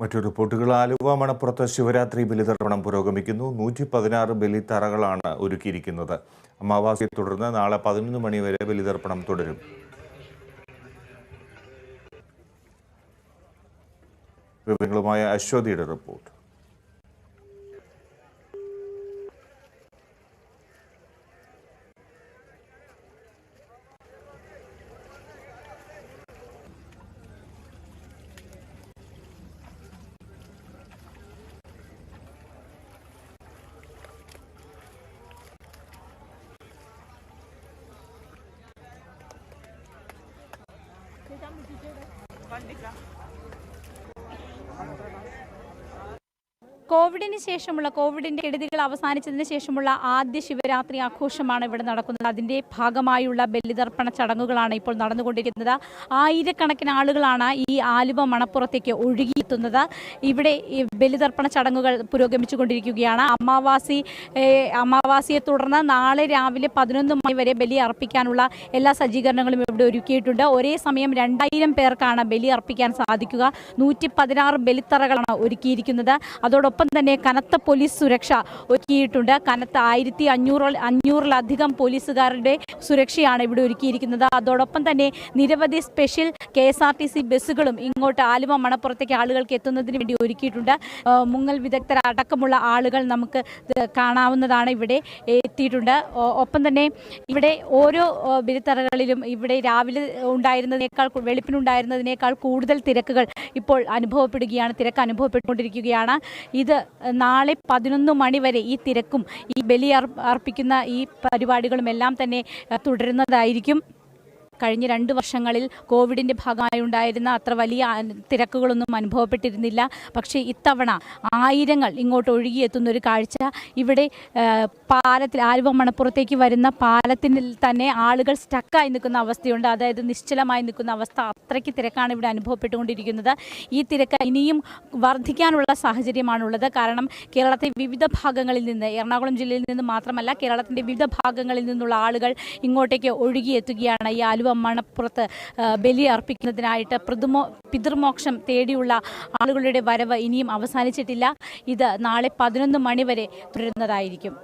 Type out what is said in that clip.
മറ്റു റിപ്പോർട്ടുകൾ ആലുവ മണപ്പുറത്ത് ശിവരാത്രി ബലിതർപ്പണം പുരോഗമിക്കുന്നു. 116 ബലിത്തറകളാണ് ഒരുക്കിയിരിക്കുന്നത്. അമാവാസിയെ തുടർന്ന് നാളെ 11 മണി വരെ ബലിതർപ്പണം തുടരും. വിവരങ്ങളുമായി അശ്വതിയുടെ റിപ്പോർട്ട്. കോവിഡിന്റെ കെടുതികൾ അവസാനിച്ചതിന് ശേഷമുള്ള ആദ്യ ശിവരാത്രി ആഘോഷമാണ് ഇവിടെ നടക്കുന്നത്. അതിന്റെ ഭാഗമായുള്ള ബലിതർപ്പണ ചടങ്ങുകളാണ് ഇപ്പോൾ നടന്നുകൊണ്ടിരിക്കുന്നത്. ആയിരക്കണക്കിന് ആളുകളാണ് ഈ ആലുവ മണപ്പുറത്തേക്ക് ഒഴുകിയെത്തുന്നത്. ഇവിടെ ബലിതർപ്പണ ചടങ്ങുകൾ പുരോഗമിച്ചുകൊണ്ടിരിക്കുകയാണ്. അമാവാസിയെ തുടർന്ന് നാളെ രാവിലെ 11 മണി വരെ ബലി അർപ്പിക്കാനുള്ള എല്ലാ സജ്ജീകരണങ്ങളും ഇവിടെ ഒരുക്കിയിട്ടുണ്ട്. ഒരേ സമയം 2000 പേർക്കാണ് ബലി അർപ്പിക്കാൻ സാധിക്കുക. 116 ബലിത്തറകളാണ് ഒരുക്കിയിരിക്കുന്നത്. അതോടൊപ്പം തന്നെ കനത്ത പോലീസ് സുരക്ഷ ഒരുക്കിയിട്ടുണ്ട്. കനത്ത 1500-ലധികം പോലീസുകാരുടെ സുരക്ഷയാണ് ഇവിടെ ഒരുക്കിയിരിക്കുന്നത്. അതോടൊപ്പം തന്നെ നിരവധി സ്പെഷ്യൽ KSRTC ബസ്സുകളും ഇങ്ങോട്ട് ആലുവ മണപ്പുറത്തേക്ക് ആളുകൾക്ക് എത്തുന്നതിന് വേണ്ടി ഒരുക്കിയിട്ടുണ്ട്. മുങ്ങൽ വിദഗ്ധരടക്കമുള്ള ആളുകൾ നമുക്ക് കാണാവുന്നതാണ് ഇവിടെ എത്തിയിട്ടുണ്ട്. ഒപ്പം തന്നെ ഇവിടെ ഓരോ ബലിത്തറകളിലും ഇവിടെ രാവിലെ വെളുപ്പിനുണ്ടായിരുന്നതിനേക്കാൾ കൂടുതൽ തിരക്ക് അനുഭവപ്പെട്ടുകൊണ്ടിരിക്കുകയാണ്. ഇത് നാളെ 11 മണി വരെ ഈ തിരക്കും ഈ ബലി അർപ്പിക്കുന്ന ഈ പരിപാടികളും എല്ലാം തന്നെ തുടരുന്നതായിരിക്കും. കഴിഞ്ഞ 2 വർഷങ്ങളിൽ കോവിഡിൻ്റെ ഭാഗമായി ഉണ്ടായിരുന്ന അത്ര വലിയ തിരക്കുകളൊന്നും അനുഭവപ്പെട്ടിരുന്നില്ല. പക്ഷേ ഇത്തവണ ആയിരങ്ങൾ ഇങ്ങോട്ട് ഒഴുകിയെത്തുന്ന ഒരു കാഴ്ച ഇവിടെ പാലത്തിൽ ആലുവ മണപ്പുറത്തേക്ക് വരുന്ന പാലത്തിൽ തന്നെ ആളുകൾ സ്റ്റക്കായി നിൽക്കുന്ന അവസ്ഥയുണ്ട്. അതായത് നിശ്ചലമായി നിൽക്കുന്ന അവസ്ഥ. അത്രയ്ക്ക് തിരക്കാണ് ഇവിടെ അനുഭവപ്പെട്ടുകൊണ്ടിരിക്കുന്നത്. ഈ തിരക്ക് ഇനിയും വർദ്ധിക്കാനുള്ള സാഹചര്യമാണുള്ളത്. കാരണം കേരളത്തിലെ വിവിധ ഭാഗങ്ങളിൽ നിന്ന്, എറണാകുളം ജില്ലയിൽ നിന്ന് മാത്രമല്ല കേരളത്തിൻ്റെ വിവിധ ഭാഗങ്ങളിൽ നിന്നുള്ള ആളുകൾ ഇങ്ങോട്ടേക്ക് ഒഴുകിയെത്തുകയാണ്. ഈ ആലുവ മണപ്പുറത്ത് ബലി അർപ്പിക്കുന്നതിനായിട്ട് പിതൃമോക്ഷം തേടിയുള്ള ആളുകളുടെ വരവ് ഇനിയും അവസാനിച്ചിട്ടില്ല. ഇത് നാളെ 11 മണി വരെ തുടരുന്നതായിരിക്കും.